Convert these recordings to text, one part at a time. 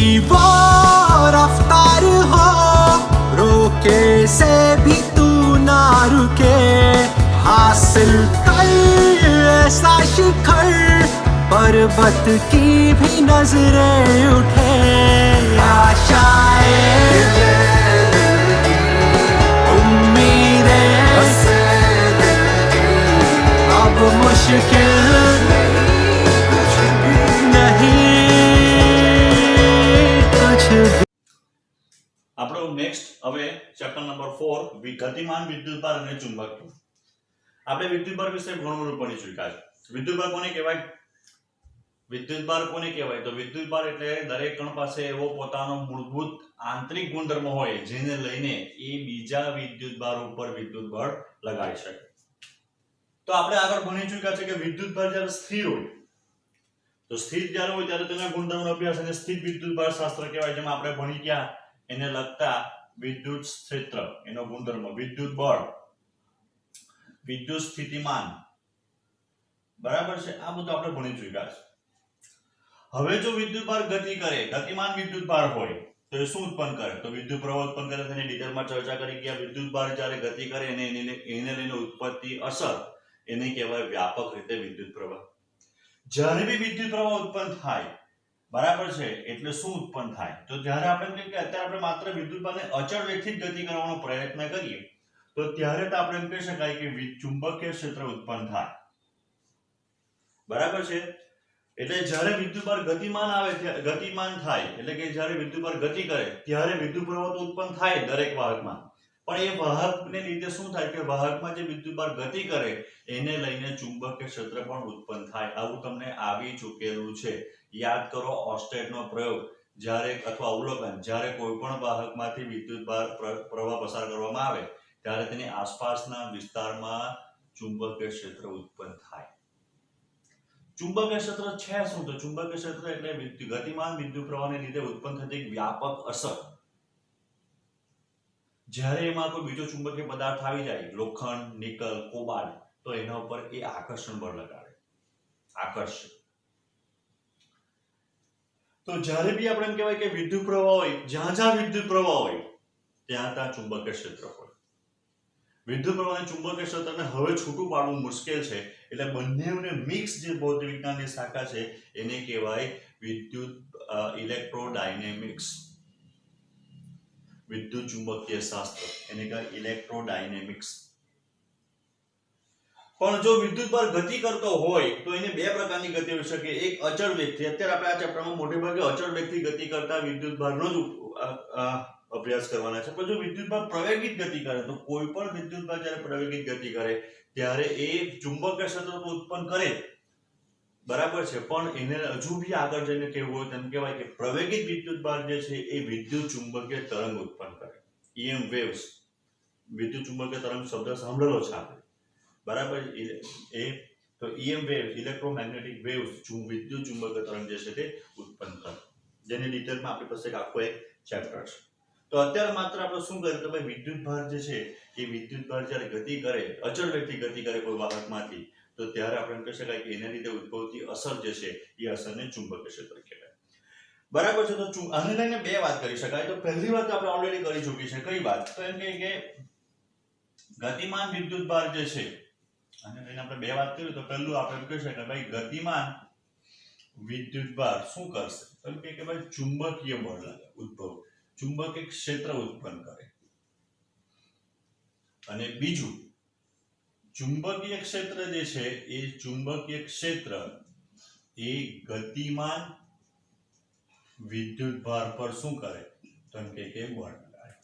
वो रफ्तार हो, रोके से भी तू ना रुके, हासिल कर ऐसा शिखर, पर्वत की भी नजरें उठे, आशाएं उम्मीदें अब मुश्किल આપણો નેક્સ્ટ હવે ચેપ્ટર નંબર 4 ગતિમાન વિદ્યુતભાર અને ચુંબકત્વ. આપણે વિદ્યુતભાર વિશે ઘણું બધું ભણી ચૂક્યા છે. વિદ્યુતભાર કોને કહેવાય? વિદ્યુતભાર કોને કહેવાય? તો વિદ્યુતભાર એટલે દરેક કણ પાસે એવો પોતાનો મૂળભૂત આંતરિક ગુણધર્મ હોય જેને લઈને એ બીજા વિદ્યુતભાર ઉપર વિદ્યુત બળ લગાડી શકે. તો આપણે આગળ ભણી ચૂક્યા છે કે વિદ્યુતભાર જ્યારે સ્થિર હોય તો સ્થિર જ્યારે હોય ત્યારે તેના ગુણધર્મનો અભ્યાસ અને સ્થિર વિદ્યુતભાર શાસ્ત્ર કહેવાય. જેમાં આપણે ભણી ગયા એને લગતા વિદ્યુત ક્ષેત્ર, એનો ગુણધર્મ, વિદ્યુત બળ, વિદ્યુત સ્થિતિમાન, બરાબર છે, આ બધું આપણે ભણી ચૂક્યા છે. હવે જો વિદ્યુતભાર ગતિ કરે, ગતિમાન વિદ્યુતભાર હોય તો એ શું ઉત્પન્ન કરે? તો વિદ્યુત પ્રવાહ ઉત્પન્ન કરે. તેની ડિટેલમાં ચર્ચા કરી ગયા. વિદ્યુતભાર જ્યારે ગતિ કરે અને એને લઈને ઉત્પત્તિ અસર, એને કહેવાય વ્યાપક રીતે વિદ્યુત પ્રવાહ. જ્યારે બી વિદ્યુત પ્રવાહ ઉત્પન્ન થાય, બરાબર છે, એટલે શું ઉત્પન્ન થાય? તો જ્યારે આપણે કહીએ કે અત્યારે આપણે માત્ર વિદ્યુતભારને અચળ વેગથી જ ગતિ કરવાનો પ્રયત્ન કરીએ તો ત્યારે તો આપણે એમ કહી શકાય કે ચુંબકીય ક્ષેત્ર ઉત્પન્ન થાય, બરાબર છે. એટલે જ્યારે વિદ્યુતભાર ગતિમાન થાય એટલે કે જ્યારે વિદ્યુતભાર ગતિ કરે ત્યારે વિદ્યુત પ્રવાહ તો ઉત્પન્ન થાય દરેક વાહકમાં, પણ એ વાહકને લીધે શું થાય કે વાહકમાં જે વિદ્યુતભાર ગતિ કરે એને લઈને ચુંબકીય ક્ષેત્ર પણ ઉત્પન્ન થાય. આવું તમને આવી ચૂકેલું છે. યાદ કરો ઓસ્ટેટનો પ્રયોગ જ્યારે અથવા અવલોકન, જ્યારે કોઈ પણ વાહકમાંથી વિદ્યુતભાર પ્રવાહ પસાર કરવામાં આવે ત્યારે તેની આસપાસના વિસ્તારમાં ચુંબકીય ક્ષેત્ર ઉત્પન્ન થાય. ચુંબકીય ક્ષેત્ર છે શું? તો ચુંબકીય ક્ષેત્ર એટલે ગતિમાન વિદ્યુત પ્રવાહને લીધે ઉત્પન્ન થતી વ્યાપક અસર. જ્યારે એમાં કોઈ બીજો ચુંબકીય પદાર્થ આવી જાય, લોખંડ, નિકલ, કોબાલ્ટ, તો એના ઉપર એ આકર્ષણ બળ લગાડે, આકર્ષણ. તો જ્યારે બી આપણે એમ કહેવાય કે વિદ્યુત પ્રવાહ હોય, જ્યાં વિદ્યુત પ્રવાહ હોય ત્યાં ચુંબકીય ક્ષેત્ર હોય. વિદ્યુત પ્રવાહ અને ચુંબકીય ક્ષેત્રને હવે છૂટું પાડવું મુશ્કેલ છે, એટલે બંનેને મિક્સ જે ભૌતિક વિજ્ઞાનની શાખા છે એને કહેવાય વિદ્યુત ઇલેક્ટ્રોડાયનેમિક્સ, વિદ્યુત ચુંબકીય શાસ્ત્ર, એને કહેવાય ઇલેક્ટ્રોડાયનેમિક્સ. પણ જો વિદ્યુતભાર ગતિ કરતો હોય તો એને બે પ્રકારની ગતિ હોઈ શકે. એક અચળ વેગથી, અત્યારે આપણે આ ચેપ્ટરમાં મોટે ભાગે અચળ વેગથી ગતિ કરતા વિદ્યુતભારનો જ અભ્યાસ કરવાના છે. પણ જો વિદ્યુતભાર પ્રવેગિત ગતિ કરે તો કોઈ પણ વિદ્યુતભાર જ્યારે પ્રવેગિત ગતિ કરે ત્યારે એ ચુંબકીય ક્ષેત્ર તો ઉત્પન્ન કરે, બરાબર છે, પણ એને હજુ બી આગળ જઈને કેવું હોય તેમ કહેવાય કે પ્રવેગિત વિદ્યુતભાર જે છે એ વિદ્યુત ચુંબકીય તરંગ ઉત્પન્ન કરે, EM વેવ્સ. વિદ્યુત ચુંબકીય તરંગ શબ્દ સાંભળેલો છે આપણે, બરાબર. એ તો EM વેવ્સ, ઇલેક્ટ્રોમેગ્નેટિક વેવ્સ, વિદ્યુત ચુંબકીય તરંગ જે છે તે ઉત્પન્ન કરે, જેની ડિટેલમાં આપણી પાસે આખો એક ચેપ્ટર છે. તો અત્યારે માત્ર આપણે શું કરીએ તો ભાઈ વિદ્યુતભાર જે છે એ વિદ્યુતભાર જ્યારે ગતિ કરે, અચળ વેગથી ગતિ કરે કોઈ વાહકમાંથી, તો ત્યારે આપણે કહી શકાય કે એના લીધે ઉદ્ભવતી અસર જે છે એ અસરને ચુંબકીય ક્ષેત્ર કહેવાય, બરાબર છે. તો આને લઈને બે વાત કરી શકાય. તો પહેલી વાત આપણે ઓલરેડી કરી ચૂકી છે. કઈ વાત? તો એમ કે ગતિમાન વિદ્યુતભાર જે છે આને લઈને આપણે બે વાત કરી. તો પહેલું આપણે કહી શકાય ભાઈ ગતિમાન વિદ્યુતભાર શું કરશે? તો કે ભાઈ ચુંબકીય બળ ઉદ્ભવ, ચુંબકીય ક્ષેત્ર ઉત્પન્ન કરે. અને બીજું, ચુંબકીય ક્ષેત્ર જે છે એ ચુંબકીય ક્ષેત્ર એ ગતિમાન વિદ્યુતભાર પર શું કરે? તો કે બળ લગાડે.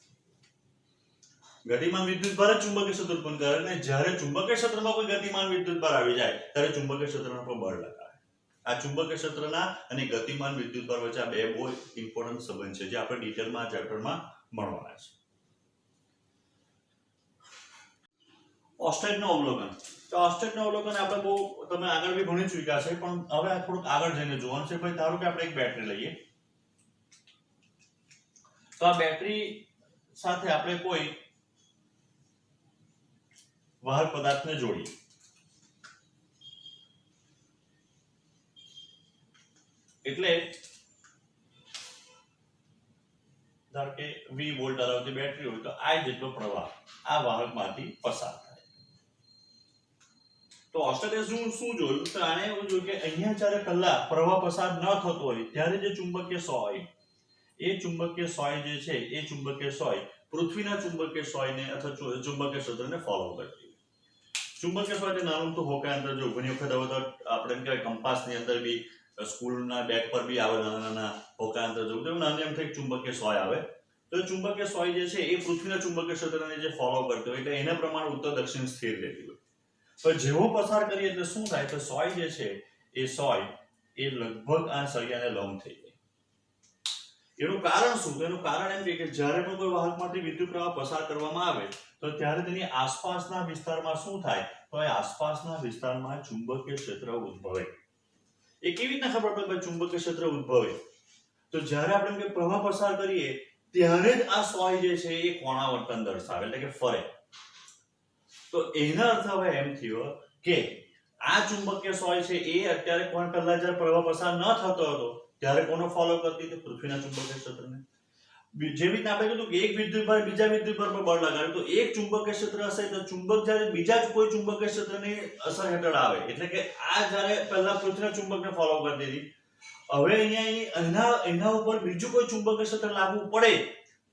ગતિમાન વિદ્યુતભાર જ ચુંબકીય ક્ષેત્ર ઉત્પન્ન કરે, અને જ્યારે ચુંબકીય ક્ષેત્રમાં કોઈ ગતિમાન વિદ્યુતભાર આવી જાય ત્યારે ચુંબકીય ક્ષેત્રના પર બળ લગાડે. આ ચુંબકીય ક્ષેત્રના અને ગતિમાન વિદ્યુતભાર વચ્ચે આ બે બહુ ઇમ્પોર્ટન્ટ સંબંધ છે જે આપણે ડિટેલમાં આ ચેપ્ટરમાં મળવાના છે. ઓસ્ટેટનું અવલોકન. તો ઓસ્ટેટનું અવલોકન આપણે બહુ તમે આગળ બી ભણી ચૂક્યા છે, પણ હવે આ થોડુંક આગળ જઈને જોવાનું છે. ભાઈ ધારો કે આપણે એક બેટરી લઈએ, તો આ બેટરી સાથે આપણે કોઈ વાહક પદાર્થને જોડીએ, એટલે ધારો કે V વોલ્ટ ધરાવતી બેટરી હોય તો I જેટલો પ્રવાહ આ વાહકમાંથી પસાર થાય. તો ઓસ્ટ્રેલિયા શું જોયું તો આને એવું જોયું કે અહીંયા જ્યારે પહેલા પ્રવાહ પસાર ન થતો હોય ત્યારે જે ચુંબકીય સોય એ ચુંબકીય સોય જે છે એ ચુંબકીય સોય પૃથ્વીના ચુંબકીય સોયને અથવા ચુંબકીય ક્ષેત્રને ફોલો કરતી હોય. ચુંબકીય સોય એટલે નાનું તો હોકા અંદર જો ઘણી વખત હવે તો આપણે એમ કહેવાય કંપાસની અંદર બી સ્કૂલના બેગ પર બી આવે નાના નાના હોકા અંદર જવું તો નાની એમ થઈ ચુંબકીય સોય આવે. તો ચુંબકીય સોય જે છે એ પૃથ્વીના ચુંબકીય ક્ષેત્રને જે ફોલો કરતી હોય એટલે એના પ્રમાણે ઉત્તર દક્ષિણ સ્થિર રહેતી હોય. પણ જેવો પસાર કરીએ એટલે શું થાય તો સોય જે છે એ સોય એ લગભગ આ સળિયાને લંબ થઈ જાય. એનું કારણ શું? તો એનું કારણ એમ કે જ્યારે પણ કોઈ વાહકમાંથી વિદ્યુત પ્રવાહ પસાર કરવામાં આવે તો ત્યારે તેની આસપાસના વિસ્તારમાં શું થાય તો એ આસપાસના વિસ્તારમાં ચુંબકીય ક્ષેત્ર ઉદ્ભવે. એ કેવી રીતના ખબર પડે કે ચુંબકીય ક્ષેત્ર ઉદ્ભવે? તો જ્યારે આપણે પ્રવાહ પસાર કરીએ ત્યારે જ આ સોય જે છે એ કોણાવર્તન દર્શાવે એટલે કે ફરે. તો એના અર્થ હવે એમ થયો કે આ ચુંબકીય સોય છે એ અત્યારે કોણ પહેલા જ્યારે પ્રવાહ પસાર ન થતો હતો ત્યારે કોનો ફોલો કરતી હતી? પૃથ્વીના ચુંબકીય ક્ષેત્રને. જેવી રીતે આપણે કીધું કે એક વિદ્યુતભાર બીજા વિદ્યુતભાર પર બળ લગાડે તો એક ચુંબકીય ક્ષેત્ર હશે તો ચુંબક જ્યારે બીજા જ કોઈ ચુંબકીય ક્ષેત્રની અસર હેઠળ આવે એટલે કે આ જ્યારે પહેલા પૃથ્વીના ચુંબકને ફોલો કરતી હતી હવે અહીંયા એના ઉપર બીજું કોઈ ચુંબકીય ક્ષેત્ર લાગુ પડે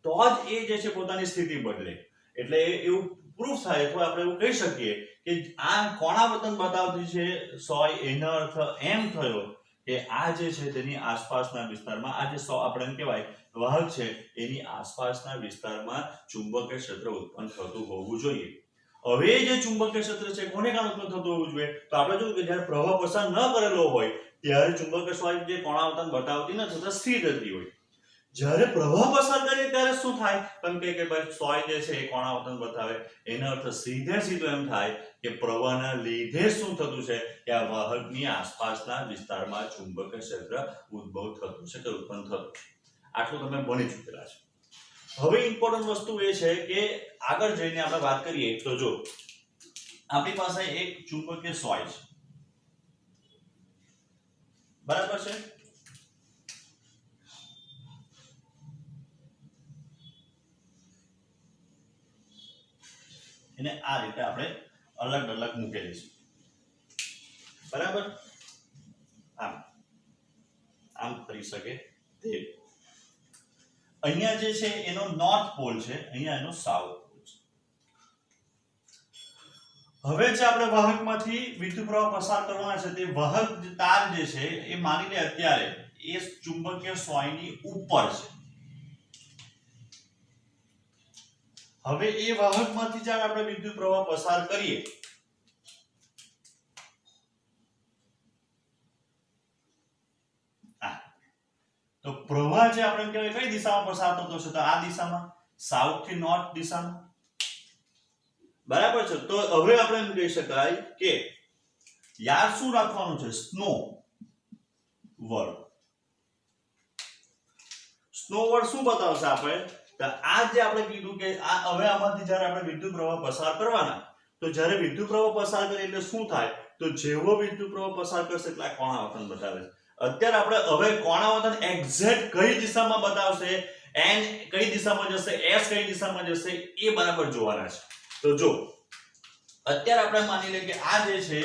તો જ એ જે છે પોતાની સ્થિતિ બદલે. એટલે એવું પ્રૂફ થાય અથવા આપણે એવું કહી શકીએ કે આ કોણાવર્તન બતાવતી છે સોય એનો અર્થ એમ થયો કે આ જે છે તેની આસપાસના વિસ્તારમાં આ જે આપણે એમ કહેવાય વાહક છે એની આસપાસના વિસ્તારમાં ચુંબકીય ક્ષેત્ર ઉત્પન્ન થતું હોવું જોઈએ. હવે જે ચુંબકીય ક્ષેત્ર છે કોને કારણે ઉત્પન્ન થતું હોવું જોઈએ? તો આપણે જોયું કે જ્યારે પ્રવાહ પસાર ન કરેલો હોય ત્યારે ચુંબકીય સોય જે કોણાવર્તન બતાવતી નથી તો સ્થિર રહેતી હોય. જ્યારે પ્રવાહ પસાર કરીએ ત્યારે શું થાય? કેમ કે ભાઈ સોય જે છે એ કોણાવર્તન બતાવે એનો અર્થ સીધો એમ થાય કે પ્રવાહના લીધે શું થતું છે કે આ વાહકની આસપાસના વિસ્તારમાં ચુંબકીય ક્ષેત્ર ઉદ્ભવ થતું છે કે ઉત્પન્ન થતું. આટલું તમે ભણી ચૂકેલા છો. હવે ઇમ્પોર્ટન્ટ વસ્તુ એ છે કે આગળ જઈને આપણે વાત કરીએ તો જો આપણી પાસે એક ચુંબકીય સોય છે બરાબર છે. એને આ રીતે આપણે અલગ અલગ મૂકેલી છે બરાબર. આમ આમ કરી શકે તે અહીંયા જે છે એનો નોર્થ પોલ છે અહીંયા એનો સાઉથ પોલ છે. હવે જે આપણે વાહકમાંથી વિદ્યુત પ્રવાહ પસાર કરવાના છે તે વાહક તાર જે છે એ માની લે અત્યારે એ ચુંબકીય સોયની ઉપર છે. હવે એ વાહકમાંથી જ્યારે આપણે વિદ્યુત પ્રવાહ પસાર કરીએ તો પ્રવાહ જે આપણે કહેવાય કઈ દિશામાં પસાર થતો છે તો આ દિશામાં સાઉથ થી નોર્થ દિશામાં બરાબર છે. તો હવે આપણે એમ કહી શકાય કે યાર શું રાખવાનું છે? Snow word. સ્નો વર્ડ શું બતાવશે આપણે તો આ જે આપણે કીધું કે આ હવે આમાંથી જ્યારે આપણે વિદ્યુત પ્રવાહ પસાર કરવાના તો જ્યારે વિદ્યુત પ્રવાહ પસાર કરીએ એટલે શું થાય તો જેવો વિદ્યુત પ્રવાહ પસાર કરશે એટલે આ કોણાવર્તન બતાવે છે. અત્યારે આપણે હવે કોણાવર્તન એક્ઝેક્ટ કઈ દિશામાં બતાવશે n કઈ દિશામાં જશે s કઈ દિશામાં જશે એ બરાબર જોવાના છે. તો જો અત્યારે આપણે માની લઈએ કે આ જે છે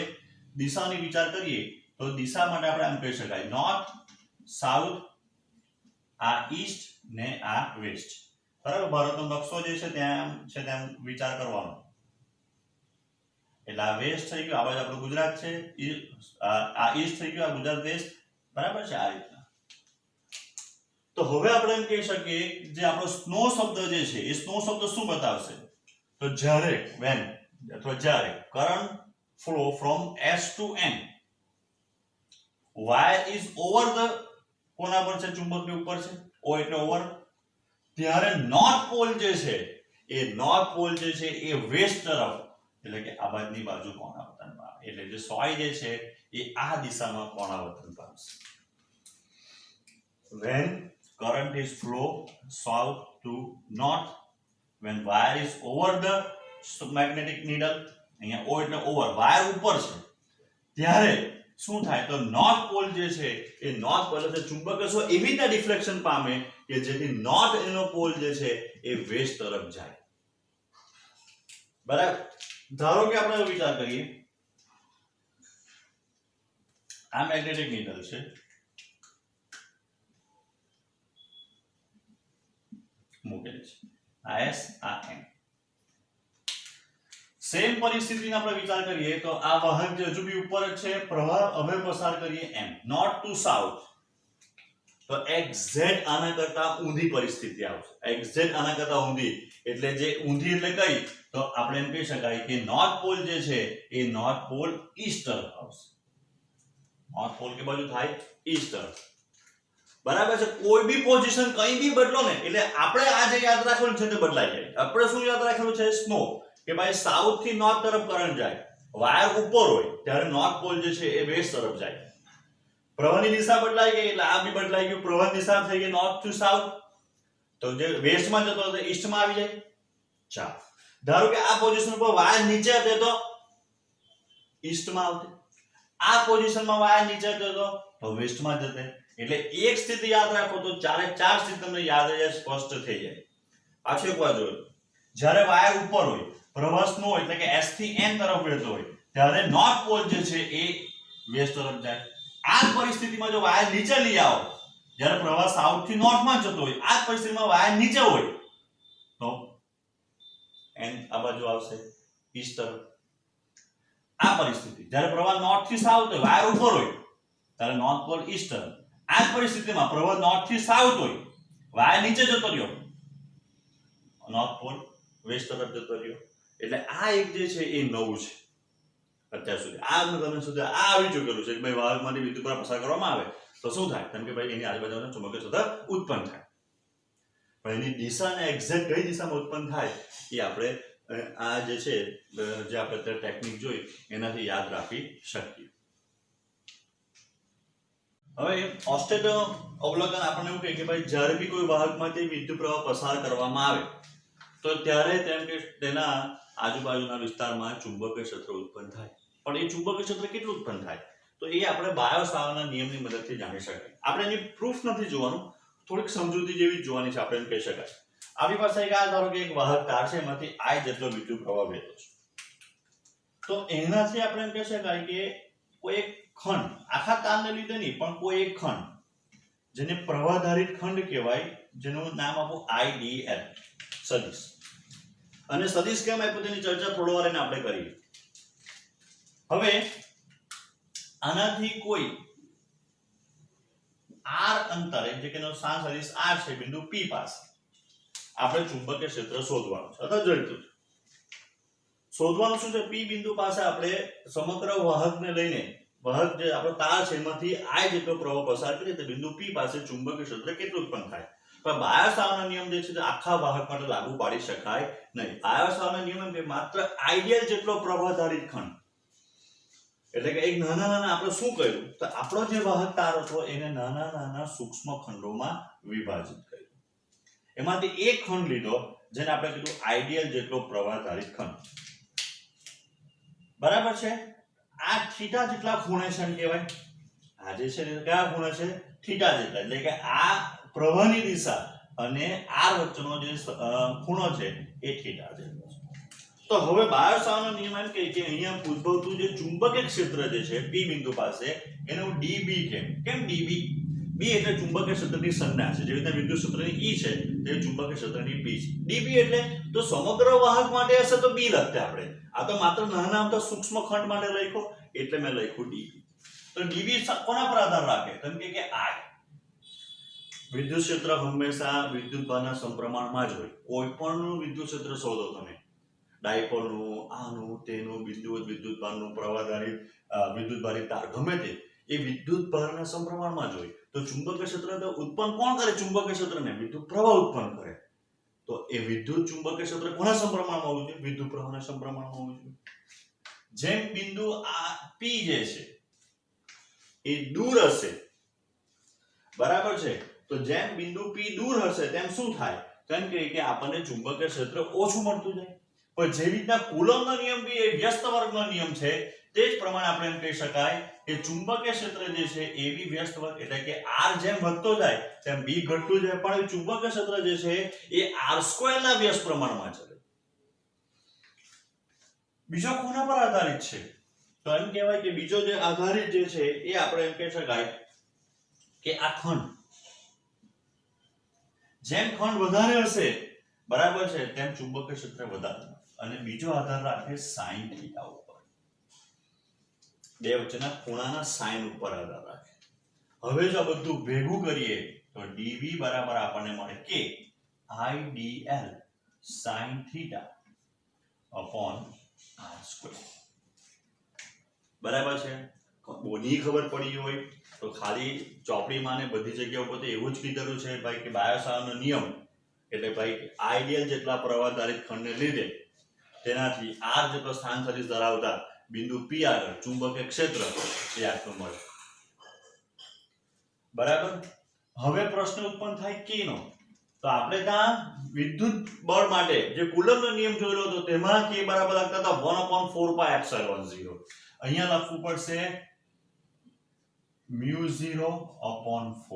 દિશાની વિચાર કરીએ તો દિશા માટે આપણે એમ કહી શકાય નોર્થ સાઉથ આ ઈસ્ટ ને આ વેસ્ટ બરાબર. ભારતનો નકશો જે છે ત્યાં વિચાર કરવાનો એટલે આ વેસ્ટ થઈ ગયું આ બાજુ આપણું ગુજરાત છે આ ઈસ્ટ થઈ ગયું આ ગુજરાત વેસ્ટ બરાબર છે આ રીતના. તો હવે આપણે એમ કહી શકીએ જે આપણો સ્નો શબ્દ જે છે એ સ્નો શબ્દ શું બતાવશે તો જ્યારે when અથવા જ્યારે current flow from S to N wire is over the કોના પર છે ચુંબકની ઉપર છે O એટલે ઓવર ત્યારે નોર્થ પોલ જે છે એ નોર્થ પોલ જે છે એ વેસ્ટ તરફ એટલે કે આ બાજુ કોણાવર્તન પામે એટલે જે સોય જે છે એ આ દિશામાં કોણાવર્તન પામશે. when current is flow south to north when wire is over the magnetic needle અહીંયા O એટલે ઓવર વાયર ઉપર છે ત્યારે શું થાય તો નોર્થ પોલ જે છે એ નોર્થ પોલ એટલે ચુંબકીય ક્ષેત્ર એવી રીતે ડિફ્લેક્શન પામે કે જેથી નોર્થ એનો પોલ જે છે એ વેસ્ટ તરફ જાય. બરાબર. ધારો કે આપણે વિચાર કરીએ આ મેગ્નેટિક નીડલ છે, મૂકેલ છે આ S આ M. સેમ પરિસ્થિતિનો આપણે વિચાર કરીએ તો આ વાહક જે હજુ બી ઉપર જ છે, પ્રવાહ હવે પસાર કરીએ M નોર્થ ટુ સાઉથ, તો એક્ઝેક્ટ આના કરતા ઊંધી પરિસ્થિતિ આવશે. એક્ઝેક્ટ આના કરતા ઊંધી એટલે જે ઊંધી એટલે કઈ તો આપણે એમ કહી શકાય કે નોર્થ પોલ જે છે એ નોર્થ પોલ ઈસ્ટ તરફ આવશે. નોર્થ પોલ કે બાજુ થાય ઈસ્ટ તરફ. બરાબર છે. કોઈ બી પોઝિશન કઈ બી બદલો ને એટલે આપણે આ જે યાદ રાખવાનું છે તે બદલાઈ જાય. આપણે શું યાદ રાખવાનું છે સ્નો કે ભાઈ સાઉથ થી નોર્થ તરફ કરંટ જાય, વાયર ઉપર હોય ત્યારે નોર્થ પોલ જે છે એ વેસ્ટ તરફ જાય. પ્રવાહની દિશા બદલાઈ ગઈ એટલે આ બી બદલાઈ ગયું, પ્રવાહ દિશા થઈ ગઈ નોર્થ ટુ સાઉથ, તો જે વેસ્ટ માં જતો હતો ઈસ્ટ માં આવી જાય. ચાલો ધારો કે આ પોઝિશન પર વાયર નીચે હતો તો ઈસ્ટ માં આવતે, આ પોઝિશનમાં વાયર નીચે હતો તો વેસ્ટ માં જતે. એટલે એક સ્થિતિ યાદ રાખો તો ચારે ચાર સ્થિતિ તમને યાદ રહે, સ્પષ્ટ થઈ જાય. પાછું એકવાર જોયો, જ્યારે વાયર ઉપર હોય પ્રવાહ નો એટલે કે S થી N તરફ વહેતો હોય ત્યારે નોર્થ પોલ જે છે એ વેસ્ટ તરફ જાય. આ પરિસ્થિતિમાં જો વાયર નીચે લઈ આવો, જ્યારે પ્રવાહ સાઉથ થી નોર્થ માં જતો હોય, આ પરિસ્થિતિમાં વાયર નીચે હોય તો N આ બાજુ આવશે ઈસ્ટ તરફ. આ પરિસ્થિતિ જ્યારે પ્રવાહ નોર્થ થી સાઉથ હોય, વાયર ઉપર હોય ત્યારે નોર્થ પોલ ઈસ્ટ તરફ. આ પરિસ્થિતિમાં પ્રવાહ નોર્થ થી સાઉથ હોય, વાયર નીચે જતો રહ્યો, નોર્થ પોલ વેસ્ટ તરફ જતો રહ્યો. એટલે આ એક જે છે એ નવું છે અત્યાર સુધી. આ તમે સુધી આ આવી ચૂકેલું છે કે ભાઈ વાહકમાંથી વિદ્યુતપ્રવાહ પસાર કરવામાં આવે તો શું થાય, કેમ કે ભાઈ એની આજુબાજુના ચુંબકીય ક્ષેત્ર ઉત્પન્ન થાય. પણ એની દિશાને એક્ઝેક્ટ કઈ દિશામાં ઉત્પન્ન થાય એ આપણે આ જે છે જે આપણે અત્યારે ટેકનિક જોઈ એનાથી યાદ રાખી શકીએ. હવે ઓસ્ટેટ અવલોકન આપણને એવું કહે કે ભાઈ જ્યારે બી કોઈ વાહકમાંથી વિદ્યુત પ્રવાહ પસાર કરવામાં આવે તો ત્યારે તેમ કે તેના આજુબાજુના વિસ્તારમાં ચુંબકીય ક્ષેત્ર ઉત્પન્ન થાય. પણ એ ચુંબકીય ક્ષેત્ર કેટલું ઉત્પન્ન થાય તો એ આપણે બાયોસાવર્ટના નિયમની મદદથી જાણી શકાય. આપણે એની પ્રૂફ નથી જોવાનું, થોડીક સમજૂતી જેવી જોવાની છે. આપણે એમ કહી શકાય આપણી પાસે એક આ ધારો કે એક વાહક તાર છે, એમાંથી I જેટલો વિદ્યુત પ્રવાહ વહેતો છે, તો એનાથી આપણે એમ કહી શકાય કે કોઈ એક ખંડ, આખા તારને લીધે નહીં પણ કોઈ એક ખંડ જેને પ્રવાહધારિત ખંડ કહેવાય, જેનું નામ આપો IDL સદિશ. અને સદિશ કેમ આપ્યું તેની ચર્ચા થોડો વાર એને આપણે કરીએ. હવે આનાથી કોઈ r અંતરે જે કે સ્થાન સદિશ r છે બિંદુ P પાસે આપણે ચુંબકીય ક્ષેત્ર શોધવાનું છે. અથવા જોઈતું શોધવાનું શું છે, P બિંદુ પાસે આપણે સમગ્ર વાહકને લઈને, વાહક જે આપણો તાર છે એમાંથી I જેટલો પ્રવાહ પસાર કરીએ તો બિંદુ P પાસે ચુંબકીય ક્ષેત્ર કેટલું ઉત્પન્ન થાય. પણ બાયોસાવર્ટનો નિયમ જે છે તે આખા વાહક માટે લાગુ પાડી શકાય નહીં. બાયોસાવર્ટનો નિયમ એમ કે માત્ર આઈડિયલ જેટલો પ્રવાહધારિત ખંડ, એટલે કે એક નાના નાના આપણે શું કર્યું તો આપણો જે વાહક તાર હતો એને નાના નાના સૂક્ષ્મ ખંડોમાં વિભાજિત કર્યું. એમાંથી એક ખંડ લીધો જેને આપણે કીધું આઈડિયલ જેટલો પ્રવાહધારિત ખંડ. બરાબર છે. આ થીટા જેટલા ખૂણે છે એમ કહેવાય. આ જે છે કયા ખૂણે છે, થીટા જેટલા. એટલે કે આ પ્રવાહની દિશા અને r વચ્ચેનો જે ખૂણો છે એ થીટા જેટલો છે. તો હવે બાયોસાવર્ટનો નિયમ એમ કહે કે અહીંયા ઉદ્ભવતું જે ચુંબકીય ક્ષેત્ર જે છે P બિંદુ પાસે એને હું dB કેમ dB? B એટલે ચુંબકીય ક્ષેત્રની સંજ્ઞા છે. જેવી રીતે વિદ્યુત ક્ષેત્રની E છે તે ચુંબકીય ક્ષેત્રની B છે. dB એટલે તો સમગ્ર વાહક માટે હશે તો B લખતે આપણે. આ તો માત્ર નાના અમથા સૂક્ષ્મ ખંડ માટે લખ્યો એટલે મેં લખ્યું dB. તો dB કોના પર આધાર રાખે? કેમ કે I વિદ્યુત ક્ષેત્ર હંમેશા વિદ્યુતભારના સમપ્રમાણમાં જ હોય. કોઈ પણ વિદ્યુત ક્ષેત્ર શોધો તમે, ડાયપોલનું, આનું, તેનું, વિદ્યુતભારનું, પ્રવાહધારિત વિદ્યુતભારિત તાર ગમે તે, એ વિદ્યુતભારના સમપ્રમાણમાં જ હોય. તો ચુંબકીય ક્ષેત્ર તો ઉત્પન્ન કોણ કરે? ચુંબકીય ક્ષેત્રને વિદ્યુત પ્રવાહ ઉત્પન્ન કરે. તો એ વિદ્યુત ચુંબકીય ક્ષેત્ર કોના સમપ્રમાણમાં હોવું જોઈએ? વિદ્યુત પ્રવાહના સમપ્રમાણમાં હોવું જોઈએ. જેમ બિંદુ આ P જે છે એ દૂર હશે, બરાબર છે, તો જેમ બિંદુ P દૂર હશે તેમ શું થાય? કેમ કે આપણને ચુંબકીય ક્ષેત્ર ઓછું મળતું જાય. પણ જે રીતના કુલમ્બનો નિયમ બી એ વ્યસ્ત વર્ગનો નિયમ છે તે જ પ્રમાણે આપણે એમ કહી શકાય કે ચુંબકીય ક્ષેત્ર જે છે એ બી વ્યસ્ત એટલે કે r જેમ વધતો જાય તેમ b ઘટતું જાય, પણ ચુંબકીય ક્ષેત્ર જે છે એ r² ના વ્યસ્ત પ્રમાણમાં ચાલે. બીજો કોના પર આધારિત છે? તો એમ કહેવાય કે બીજો જે આધારિત જે છે એ આપણે એમ કહી શકાય કે આ ખંડ, જેમ ખંડ વધારે હશે બરાબર છે તેમ ચુંબકીય ક્ષેત્ર વધારે, અને બીજો આધાર રાખે sin થીટા ઉપર, બે વચ્ચેના ખૂણાના sin ઉપર આધાર રાખે. હવે જો આ બધું ભેગું કરીએ તો dv બરાબર આપણને મળે કે idl sin theta upon r². બરાબર છે. બોની ખબર પડી હોય તો ખાલી ચોપડીમાં ને બધી જગ્યાઓ પર તો એવું જ કીધેલું છે ભાઈ કે બાયોસાવર્ટનો નિયમ એટલે ભાઈ આઈડિયલ જેટલા પ્રવાહધારિત ખંડને લીધે તેનાથી r જેટલો સ્થાન સદિશ ધરાવતા બિંદુ p આગળ ચુંબકીય ક્ષેત્ર એ આટલું મળે. બરાબર. હવે પ્રશ્ન ઉત્પન્ન થાય k નો. તો આપણે ત્યાં વિદ્યુત બળ માટે જે કુલમ્બનો નિયમ જોયેલો હતો તેમાં k બરાબર લખતા હતા 1/4πε0. અહીંયા લખવું પડશે μ0/4π.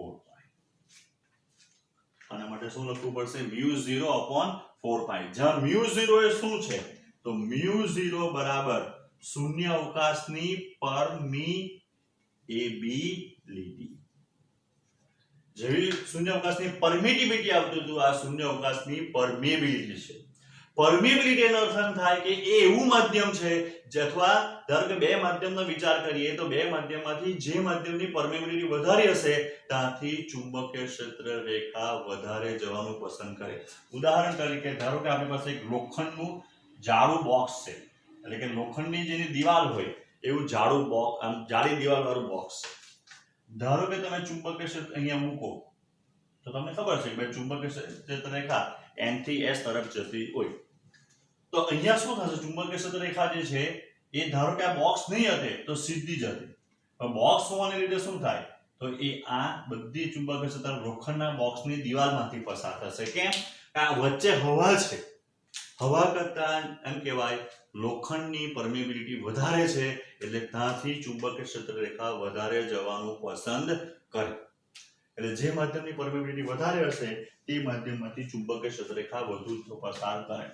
આના માટે શું લખવું પડશે? μ0/4π. જ્યાં μ0 એ શું છે? તો μ0 બરાબર શૂન્ય અવકાશની પરમિએબિલિટી. જેવી શૂન્ય અવકાશની પરમિટિવિટી આવતું હતું, આ શૂન્ય અવકાશની પરમિએબિલિટી છે. પરમિએબિલિટી એનો અર્થ એમ થાય કે એ એવું માધ્યમ છે અથવા ધારો કે બે માધ્યમનો વિચાર કરીએ તો બે માધ્યમમાંથી જે માધ્યમની પરમિએબિલિટી વધારે હશે ત્યાંથી ચુંબકીય ક્ષેત્ર રેખા વધારે જવાનું પસંદ કરે. ઉદાહરણ તરીકે ધારો કે આપણી પાસે એક લોખંડનું જાડું બોક્સ છે, એટલે કે લોખંડની જેની દિવાલ હોય એવું જાડું બોક્સ, આમ જાડી દિવાલ વાળું બોક્સ. ધારો કે તમે ચુંબકીય ક્ષેત્ર અહીંયા મૂકો તો તમને ખબર છે કે ભાઈ ચુંબકીય ક્ષેત્ર રેખા n થી s તરફ જતી હોય. તો અહીંયા શું થશે? ચુંબકીય ક્ષેત્ર રેખા જે છે એ ધારો કે આ બોક્સ નહીં હતે તો સીધી જ હતી. પણ બોક્સ હોવાને લીધે શું થાય? તો એ આ બધી ચુંબકીય ક્ષેત્ર લોખંડના બોક્સની દિવાલમાંથી પસાર થશે. કેમ? આ વચ્ચે હવા છે. હવા કરતા એમ કહેવાય લોખંડની પરમિએબિલિટી વધારે છે એટલે ત્યાંથી ચુંબકીય ક્ષેત્ર રેખા વધારે જવાનું પસંદ કરે. એટલે જે માધ્યમની પરમિએબિલિટી વધારે હશે તે માધ્યમમાંથી ચુંબકીય ક્ષેત્ર રેખા વધુ પસાર કરે.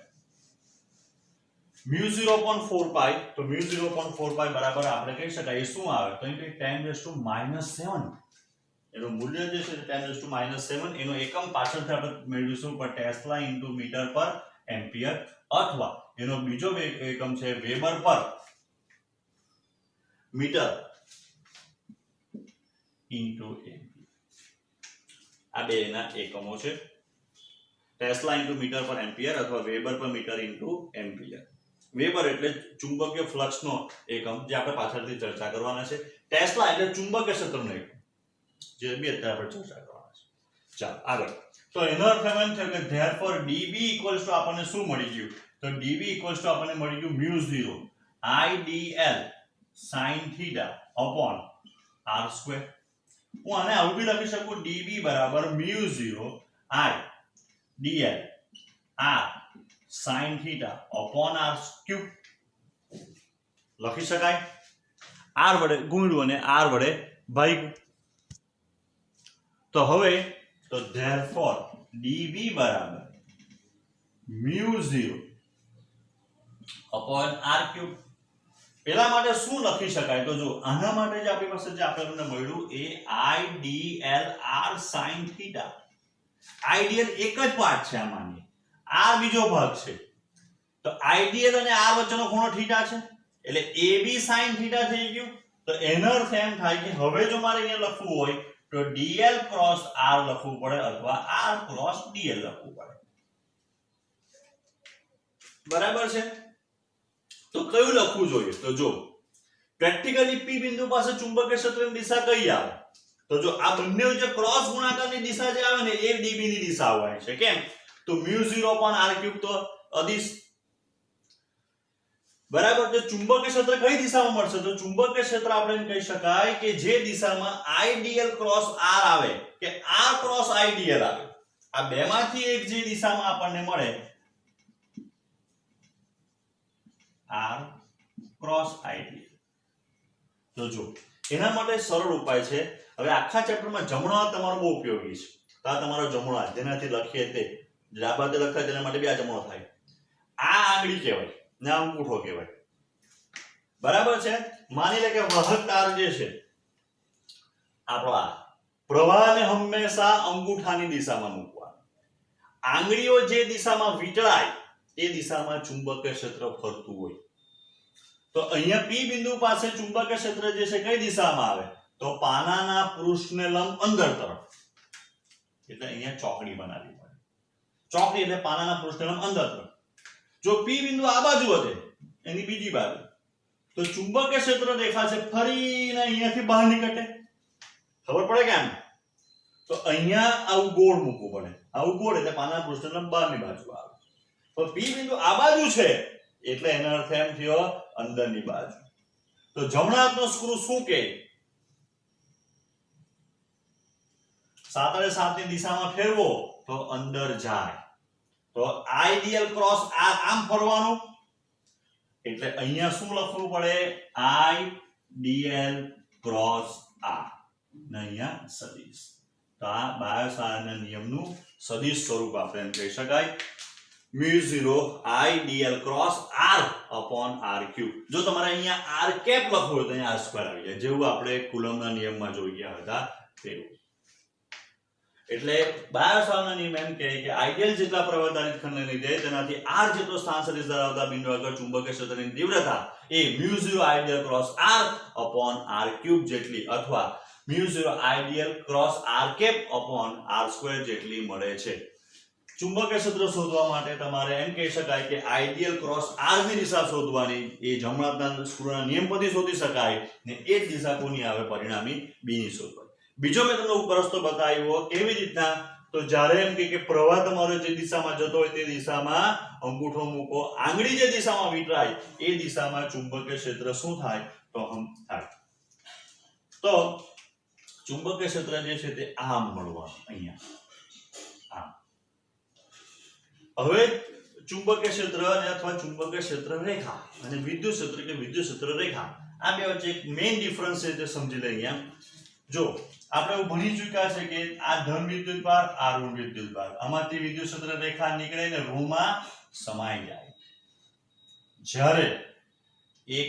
μ0/4π. તો μ0/4π બરાબર આપણે કહી શકાય એ શું આવે? તો એ 10⁻⁻7 એનું મૂલ્ય જે છે 10⁻⁻7 એનો એકમ પાછળથી આપણે મેળવીશું પણ ટેસ્લા ઇન્ટુ મીટર પર એમ્પિયર, અથવા એનો બીજો એકમ છે વેબર પર મીટર ઇન્ટુ એમ્પિયર. આ બે એના એકમો છે. ટેસ્લા ઇન્ટુ મીટર પર એમ્પિયર અથવા વેબર પર મીટર ઇન્ટુ એમ્પિયર. વેબર એટલે ચુંબકીય ફ્લક્સનો એકમ જે આપણે પાછળથી ચર્ચા કરવાના છે. ટેસ્લા એટલે ચુંબકીય ક્ષેત્રનો એકમ જે બી અત્યારે આપણે ચર્ચા કરવાના છે. ચાલો આગળ. તો એનો અર્થ એમ થયો કે ધેરફોર dB ઇક્વલ્સ ટુ આપણને શું મળી ગયું? તો dB ઇક્વલ્સ ટુ આપણને મળી ગયું μ0 idl sin θ upon r². હું આને આવું બી લખી શકું dB બરાબર μ0 I dl r sin θ upon r³ લખી શકાય. r વડે ગુણ્યું અને r વડે ભાગ્યું. તો હવે તો therefore dB બરાબર μ0 upon r³. પેલા માટે શું લખી શકાય? તો જો આના માટે જે આપણી પાસે જે આપણને મળ્યું એ idl r sin θ. idl એક જ પાર્ટ છે આમાંની, r બીજો ભાગ છે. તો idl અને r વચ્ચેનો ખૂણો θ છે એટલે ab sin θ થઈ ગયું. તો એનો અર્થ એમ થાય કે હવે જો મારે અહીંયા લખવું હોય તો dl ક્રોસ r લખવું પડે અથવા r ક્રોસ dl લખવું પડે. બરાબર છે. તો કયું લખવું જોઈએ? તો જો પ્રેક્ટિકલી p બિંદુ પાસે ચુંબકીય ક્ષેત્રની દિશા કઈ આવે? તો જો આ બંને વચ્ચે ક્રોસ ગુણાકારની દિશા જે આવે ને એ db ની દિશા આવવાની છે. કેમ? તો μ0/r³ તો અદિશ. બરાબર. તો ચુંબકીય ક્ષેત્ર કઈ દિશામાં મળશે? તો ચુંબકીય ક્ષેત્ર આપણે એમ કહી શકાય કે જે દિશામાં idl ક્રોસ r આવે કે r ક્રોસ idl આવે, આ બેમાંથી એક જે દિશામાં આપણને મળે r ક્રોસ idl. તો જો એના માટે સરળ ઉપાય છે. હવે આખા ચેપ્ટરમાં જમણો હાથ તમારો બહુ ઉપયોગી છે. તો આ તમારો જમણો હાથ જેનાથી લખીએ તે ડાબા હાથે લખાય તેના માટે બી આ જમણો થાય. આ આંગળી કહેવાય ને આ અંગૂઠો કહેવાય. બરાબર છે. માની લે કે વાહક તાર જે છે આપણા પ્રવાહને હંમેશા અંગૂઠાની દિશામાં મૂકવા. આંગળીઓ જે દિશામાં વીંટળાય એ દિશામાં ચુંબકીય ક્ષેત્ર ફરતું હોય. તો અહીંયા P બિંદુ પાસે ચુંબકીય ક્ષેત્ર જે છે કઈ દિશામાં આવે તો પાનાના પૃષ્ઠને લંબ અંદર તરફ. એટલે અહીંયા ચોકડી બનાવવી પડે. ચોકડી એટલે પાનાના પૃષ્ઠને લંબ અંદર તરફ. જો P બિંદુ આ બાજુ વધે એની બીજી બાજુ તો ચુંબકીય ક્ષેત્ર દેખાશે ફરીને અહીંયાથી બહાર નીકળે. ખબર પડે કેમ? તો અહીંયા આવું ગોળ મૂકવું પડે. આવું ગોળ એટલે પાનાના પૃષ્ઠને લંબ બહારની બાજુ આવે. તો P બિંદુ આ બાજુ છે એટલે એનો અર્થ એમ થયો અંદરની બાજુ. તો જમણા હાથનો સ્ક્રૂ શું કે 7.7 ની દિશામાં ફેરવો તો અંદર જાય. તો આઈડિયલ ક્રોસ આમ ફરવાનું એટલે અહીંયા શું લખવું પડે આઈડિયલ ક્રોસ આર ને અહીંયા સદિશ. તો આ બાયોસાવર્ટના નિયમનું સદિશ સ્વરૂપ આપણે એમ કહી શકાય mu0 idl cross r upon r cube. જો તમારે અહીંયા r કેપ લખવું હોય તો અહીંયા r સ્ક્વેર આવી જાય જેવું આપણે કુલમના નિયમમાં જોઈ ગયા હતા તેવું. એટલે બાયોસાવર્ટના નિયમ એમ કહે કે આઇડિયલ જેટલા પ્રવાહધારિત ખંડને લીધે તેનાથી r જેટલો સ્થાન સદિશ ધરાવતા બિંદુ આગળ ચુંબકીય ક્ષેત્રની તીવ્રતા એ mu0 idl cross r upon r cube જેટલી અથવા mu0 idl cross r cap upon r square જેટલી મળે છે. ચુંબકીય ક્ષેત્ર શોધવા માટે તમારે એમ કહી શકાય કે આઈડિયલ ક્રોસ r ની દિશા શોધવાની. એ જમણા હાથના સ્ક્રૂના નિયમ પરથી શોધી શકાય ને એ જ દિશા કોની આવે પરિણામી b ની શોધવાની. બીજો મેં તમને ઉપર રસ્તો બતાવ્યો કેવી રીતના તો જ્યારે એમ કે પ્રવાહ તમારો જે દિશામાં જતો હોય તે દિશામાં અંગૂઠો મૂકો. આંગળી જે દિશામાં વીંટળાય એ દિશામાં ચુંબકીય ક્ષેત્ર શું થાય તો હમ થાય. તો ચુંબકીય ક્ષેત્ર જે છે તે આમ મળવાનું અહીંયા. હવે ચુંબકીય ક્ષેત્ર અથવા ચુંબકીય ક્ષેત્ર રેખા અને વિદ્યુત ક્ષેત્ર કે વિદ્યુત ક્ષેત્ર રેખા આ બે વચ્ચે એક મેઇન ડિફરન્સ છે તે સમજી લઈએ. અહીંયા જો આપણે ભણી ચૂક્યા છે કે આ ધન વિદ્યુત ભાર આ ઋણ વિદ્યુત ભાર આમાંથી વિદ્યુત ક્ષેત્ર રેખા નીકળે ને ઋણમાં સમાઈ જાય. જ્યારે એક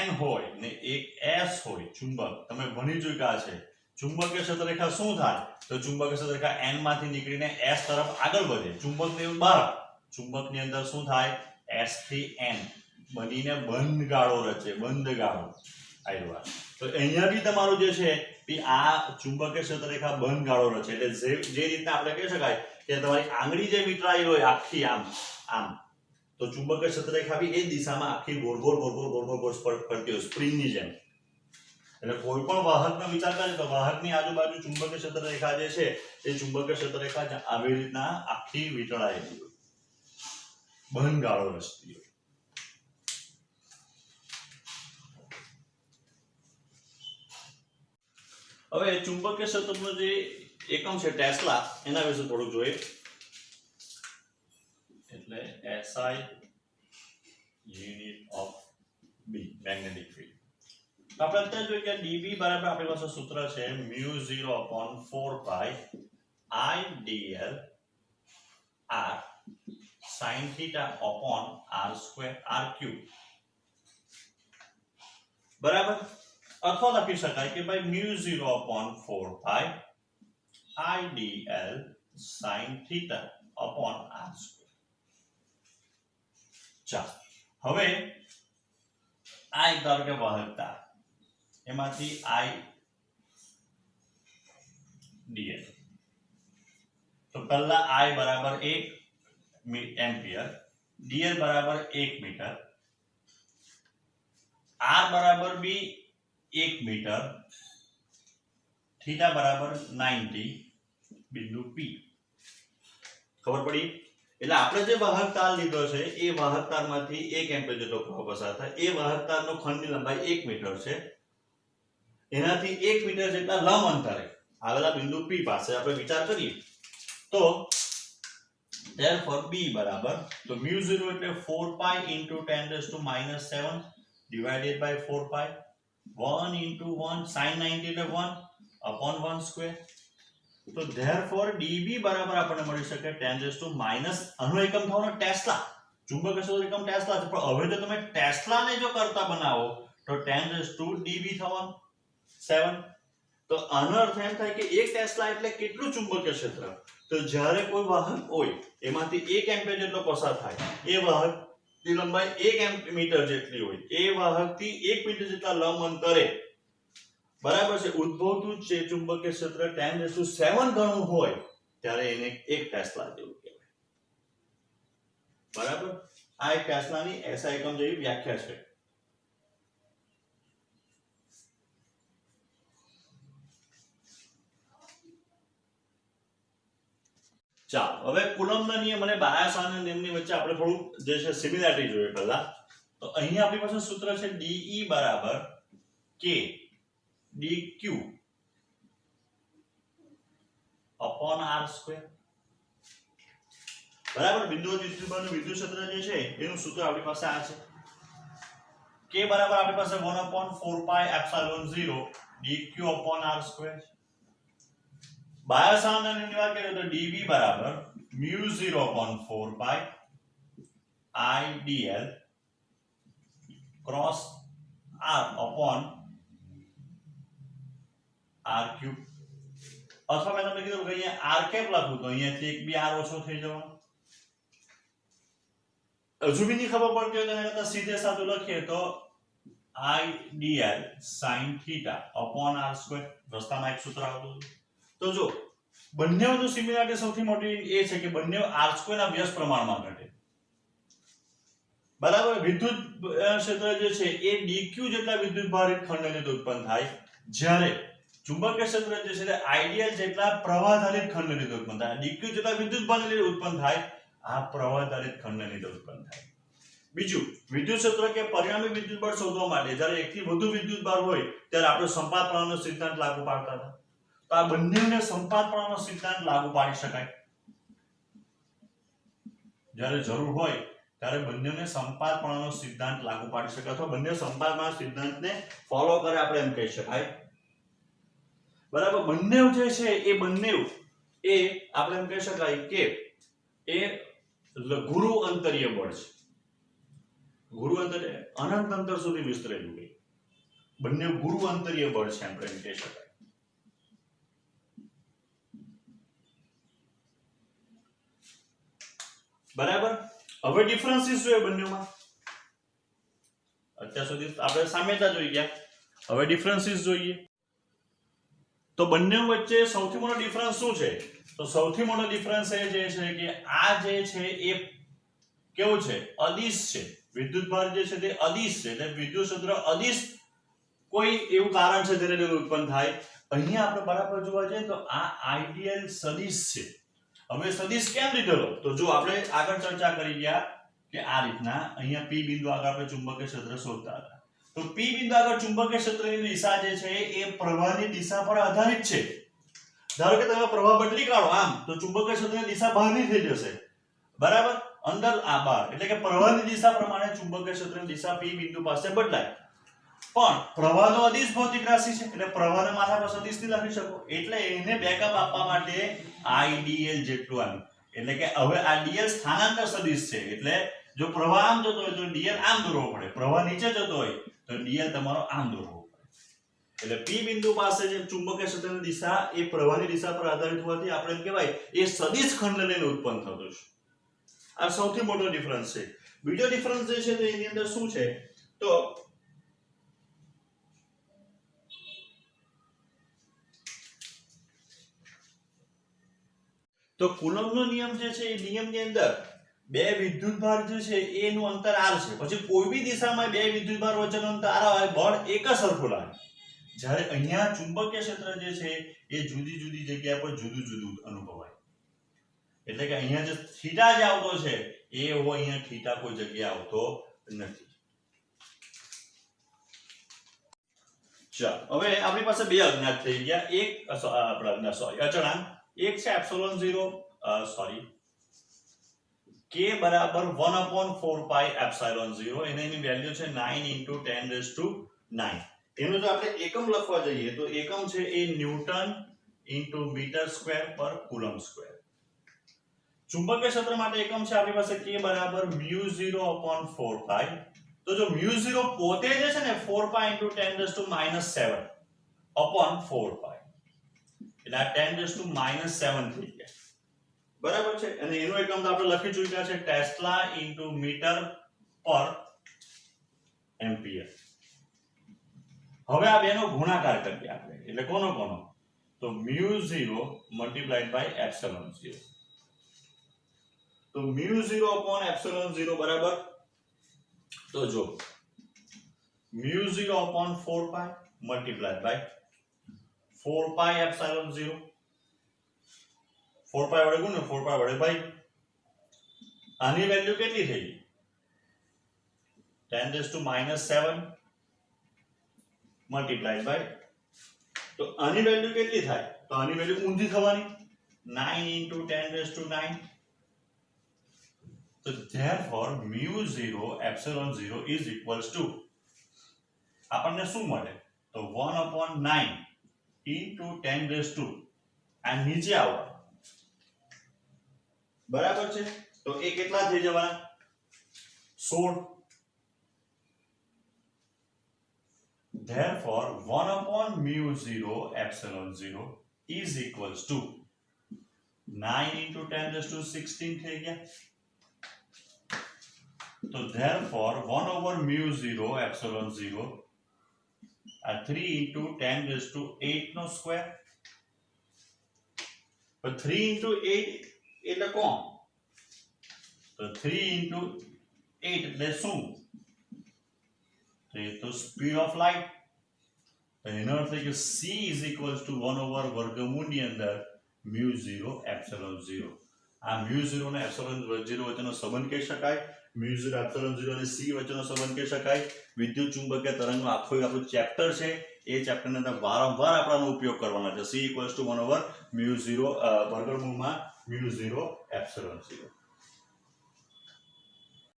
n હોય ને એક s હોય ચુંબક તમે ભણી ચૂક્યા છે. ચુંબકીય ક્ષેત્ર રેખા શું થાય તો ચુંબકીય ક્ષેત્ર રેખા n માંથી નીકળીને s તરફ આગળ વધે. ચુંબકની બહાર ચુંબકની અંદર શું થાય s થી n બનીને બંધ ગાળો રચે. બંધ ગાળો આવ્યો. તો અહીંયા બી તમારું જે છે આ ચુંબકીય ક્ષેત્ર રેખા બંધ ગાળો રચે. એટલે જે રીતના આપણે કહી શકાય કે તમારી આંગળી જે વીંટળાઈ હોય આખી આમ આમ તો ચુંબકીય ક્ષેત્ર રેખા બી એ દિશામાં આખી ગોળ ગોળ ગોળ ગોળ ગોળ ગોળ ફરતી હોય સ્પ્રિંગની જેમ. એટલે કોઈ પણ વાહકનો વિચાર કરે તો વાહકની આજુબાજુ ચુંબકીય ક્ષેત્ર રેખા જે છે એ ચુંબકીય ક્ષેત્ર રેખા આવી રીતના આખી વીંટળાયેલી હોય બંધ ગાળો રચતી હોય. હવે ચુંબકીય ક્ષેત્રનો જે એકમ છે ટેસ્લા એના વિશે થોડુંક જોઈએ. એટલે SI unit of B magnetic field. આપણે અત્યારે જોઈએ કે dB બરાબર આપણી પાસે સૂત્ર છે mu0 upon 4 pi idl r sin theta upon r square r cube બરાબર. અથવા લખી શકાય કે ભાઈ mu0 upon 4 pi idl sin theta upon r square. ચાલો હવે આ એક ધારો કે વાહકતા એમાંથી I dl તો પહેલા I બરાબર 1 એમ્પિયર dl બરાબર 1 મીટર r બરાબર બી 1 મીટર થીટા બરાબર 90 બિંદુ P. ખબર પડી? એટલે આપણે જે વાહક તાર લીધો છે એ વાહક તારમાંથી 1 એમ્પિયર જેટલો પ્રવાહ પસાર થાય. એ વાહક તારનો ખંડની લંબાઈ 1 મીટર છે. એનાથી 1 મીટર જેટલા લંબ અંતરે આવેલા બિંદુ P પાસે આપણે વિચાર કરીએ તો therefore B બરાબર તો mu0 એટલે 4 pi into 10⁻⁷ divided by 4 pi 1 into 1 sin 90 એટલે 1 upon 1 square. તો therefore dB બરાબર આપણને મળી શકે 10 raised to minus આનો એકમ થવાનો ટેસ્લા, ચુંબકીય ક્ષેત્ર એકમ ટેસ્લા છે, પણ હવે જો તમે ટેસ્લાને જો કરતા બનાવો તો 10 raised to dB થવાનું 7. તો આનો અર્થ એમ થાય કે 1 ટેસ્લા એટલે કેટલું ચુંબકીય ક્ષેત્ર? તો જ્યારે કોઈ વાહક હોય એમાંથી 1 એમ્પિયર જેટલો પસાર થાય, એ વાહકની લંબાઈ 1 મીટર જેટલી હોય, એ વાહકથી 1 મીટર જેટલા લંબ અંતરે બરાબર છે ઉદ્ભવતું જે ચુંબકીય ક્ષેત્ર 10⁷ ગણું હોય ત્યારે એને 1 ટેસ્લા જેવું કહેવાય. બરાબર, આ એક ટેસ્લાની એસઆઈ એકમ જેવી વ્યાખ્યા છે. ચાલો હવે કુલમ્બના નિયમ અને બાયોસાવર્ટના નિયમની વચ્ચે આપણે થોડું જે છે સિમિલારિટી જોઈએ પહેલા. તો અહીં આપણી પાસે સૂત્ર છે DE બરાબર K dq upon r square. બરાબર, બિંદુ વિદ્યુતભારનું વિદ્યુત ક્ષેત્ર જે છે એનું સૂત્ર આપણી પાસે આ છે. K બરાબર આપણી પાસે 1/4πε0 dq upon r square. બાયોસાવર્ટના નિયમની વાત કરીએ તો dB બરાબર μ0/4π IDL cross r upon r cube. અથવા મેં તમને કીધું કે અહીંયા r કેપ લખું તો અહીંયાથી એક બી r ઓછો થઈ જવાનો. હજુ બી નહીં ખબર પડતી હોય તો એના કરતા સીધે સાધું લખીએ તો IDL sin theta upon r square. રસ્તામાં એક સૂત્ર આવતું હતું. તો જો બંનેનું સિમિલારિટી સૌથી મોટી એ છે કે બંને r સ્ક્વેર ના વ્યસ્ત પ્રમાણમાં ઘટે. બરાબર, વિદ્યુત ક્ષેત્ર જે છે એ dq જેટલા વિદ્યુત ભારિત ખંડને લીધે ઉત્પન્ન થાય, જ્યારે ચુંબકીય ક્ષેત્ર જે છે તે આઈડિયલ જેટલા પ્રવાહધારિત ખંડને લીધે ઉત્પન્ન થાય. dq જેટલા વિદ્યુત ભારને લીધે ઉત્પન્ન થાય, આ પ્રવાહધારિત ખંડને લીધે ઉત્પન્ન થાય. બીજું, વિદ્યુત ક્ષેત્ર કે પરિણામી વિદ્યુત બળ શોધવા માટે જ્યારે એકથી વધુ વિદ્યુત ભાર હોય ત્યારે આપણે સંપાત પ્રવાહનો સિદ્ધાંત લાગુ પાડતા હતા. તો આ બંનેને સંપાત પ્રવાહનો સિદ્ધાંત લાગુ પાડી શકાય. જ્યારે જરૂર હોય ત્યારે બંનેને સંપાત પ્રવાહનો સિદ્ધાંત લાગુ પાડી શકાય, અથવા બંને સંપાત પ્રવાહના સિદ્ધાંતને ફોલો કરે આપણે એમ કહી શકાય. બરાબર, બંને જે છે એ બંને એ આપણે એમ કહી શકાય કે એ ગુરુ અંતરીય બળ છે. ગુરુ અંતર અનંત અંતર સુધી વિસ્તરેલું છે. બંને ગુરુ અંતરીય બળ છે આપણે એમ કહી શકાય. બરાબર, હવે ડિફરન્સીસ જોઈએ બંનેમાં. અત્યાર સુધી આપણે સામ્યતા જોઈ ગયા, હવે ડિફરન્સીસ જોઈએ. તો બંને વચ્ચે સૌથી મોટો ડિફરન્સ શું છે? તો સૌથી મોટો ડિફરન્સ એ જે છે કે આ જે છે એ કેવું છે? અદિશ છે. વિદ્યુતભાર જે છે તે અદિશ છે, એટલે વિદ્યુત ક્ષેત્ર અદિશ કોઈ એવું કારણ છે જેને લીધે ઉત્પન્ન થાય. અહીંયા આપણે બરાબર જોવા જઈએ તો આ આઈડિયલ સદિશ છે. હવે સદિશ કેમ લીધેલો? તો જો આપણે આગળ ચર્ચા કરી ગયા કે આ રીતના અહીંયા P બિંદુ આગળ આપણે ચુંબકીય ક્ષેત્ર શોધતા હતા. તો P બિંદુ આગળ ચુંબકીય ક્ષેત્રની દિશા જે છે એ પ્રવાહની દિશા પર આધારિત છે. ધારો કે તમે પ્રવાહ બદલી કાઢો આમ તો ચુંબકીય ક્ષેત્રની દિશા બહારની થઈ જશે. બરાબર, અંદર આ બહાર, એટલે કે પ્રવાહની દિશા પ્રમાણે ચુંબકીય ક્ષેત્રની દિશા P બિંદુ પાસે બદલાય. પણ પ્રવાહનો અદિશ ભૌતિક રાશિ છે, એટલે પ્રવાહને માથા પર સદિશ થી લખી શકો. એટલે એને બેકઅપ આપવા માટે IDL જેટલું આનું, એટલે કે હવે આ dl સ્થાનાંતર સદિશ છે. એટલે જો પ્રવાહ આમ જતો હોય તો dl આમ દોરવો પડે, પ્રવાહ નીચે જતો હોય તો dl તમારો આમ દોરવો પડે. એટલે P બિંદુ પાસે જે ચુંબકીય ક્ષેત્રની દિશા એ પ્રવાહની દિશા પર આધારિત હોવાથી આપણે એમ કહેવાય એ સદિશ ખંડને લઈને ઉત્પન્ન થતો છે. આ સૌથી મોટો ડિફરન્સ છે. બીજો ડિફરન્સ જે છે એની અંદર શું છે? તો કુલમ્બનો નિયમ જે છે એ નિયમની અંદર બે વિદ્યુતભાર જે છે એનું અંતર r છે. પછી કોઈ બી દિશામાં બે વિદ્યુતભાર વચ્ચેનું અંતર r હોય, બળ એક જ સરખું લાગે. જ્યારે અહીંયા ચુંબકીય ક્ષેત્ર જે છે એ જુદી જુદી જગ્યા પર જુદું જુદું અનુભવાય. એટલે કે અહીંયા જે થીટા જે આવતો છે એ એવો અહીંયા થીટા કોઈ જગ્યાએ આવતો નથી. ચાલો હવે આપણી પાસે બે અજ્ઞાત થઈ ગયા. એક આપણા અચળાંક, એક છે ε0 k બરાબર 1/4πε0, એની વેલ્યુ છે 9 × 10⁹ એનો જો આપણે એકમ લખવા જઈએ તો એકમ છે એ ન્યૂટન ઇન્ટુ મીટર સ્ક્વેર પર કુલમ સ્ક્વેર. ચુંબકીય ક્ષેત્ર માટે એકમ છે આપણી પાસે k બરાબર μ0/4π. તો જો μ0 પોતે જે છે ને 4π * 10⁻⁷ upon 4π, એટલે આ 10⁻⁷ થઈ ગયા. બરાબર છે. અને એનો એકમ તો આપણે લખી ચૂક્યા છે ટેસ્લા ઇન્ટુ મીટર પર એમ્પિયર. હવે આ બેનો ગુણાકાર કરીએ આપણે. એટલે કોનો તો μ0 મલ્ટીપ્લાઈડ બાય એપ્સિલોન 0. તો μ0/ε0 બરાબર, તો જો μ0/4π મલ્ટીપ્લાઈડ બાય 4π એપ્સિલોન 0. 4π વડે ગુણો 4π વડે ભાઈ. આની વેલ્યુ કેટલી થઈ ગઈ? 10⁻⁷ મલ્ટીપ્લાઈડ બાય, તો આની વેલ્યુ કેટલી થાય? તો આની વેલ્યુ ઊંધી થવાની 9 * 10⁹. So therefore μ0/ε0 is equals to આપણને શું મળે? તો 1/9 * 10⁻⁷. આ નીચે આવો. બરાબર છે. તો એ કેટલા થઈ જવાના? 16. Therefore 1/μ0/ε0 is equals to 9 * 10⁻16 થઈ ગયા. તો therefore 1/μ0/ε0 આ 3 * 10⁸ નો સ્ક્વેર. તો 3 * 8 એટલે કોણ? તો 3 * 8 એટલે શું? તો સ્પીડ ઓફ લાઇટ. એનો અર્થ છે કે c is equals to 1/વર્ગમૂળની અંદર μ0/ε0. આ μ0 અને ε0 વચ્ચેનો સંબંધ કહી શકાય. μ0/ε0 અને c વચ્ચેનો સંબંધ કહી શકાય. વિદ્યુત ચુંબકીય તરંગનો આખો આપણું ચેપ્ટર છે. એ ચેપ્ટરની અંદર વારંવાર આપણનો ઉપયોગ કરવાનો છે. c = 1/μ0 વર્ગમૂળમાં μ0/ε0.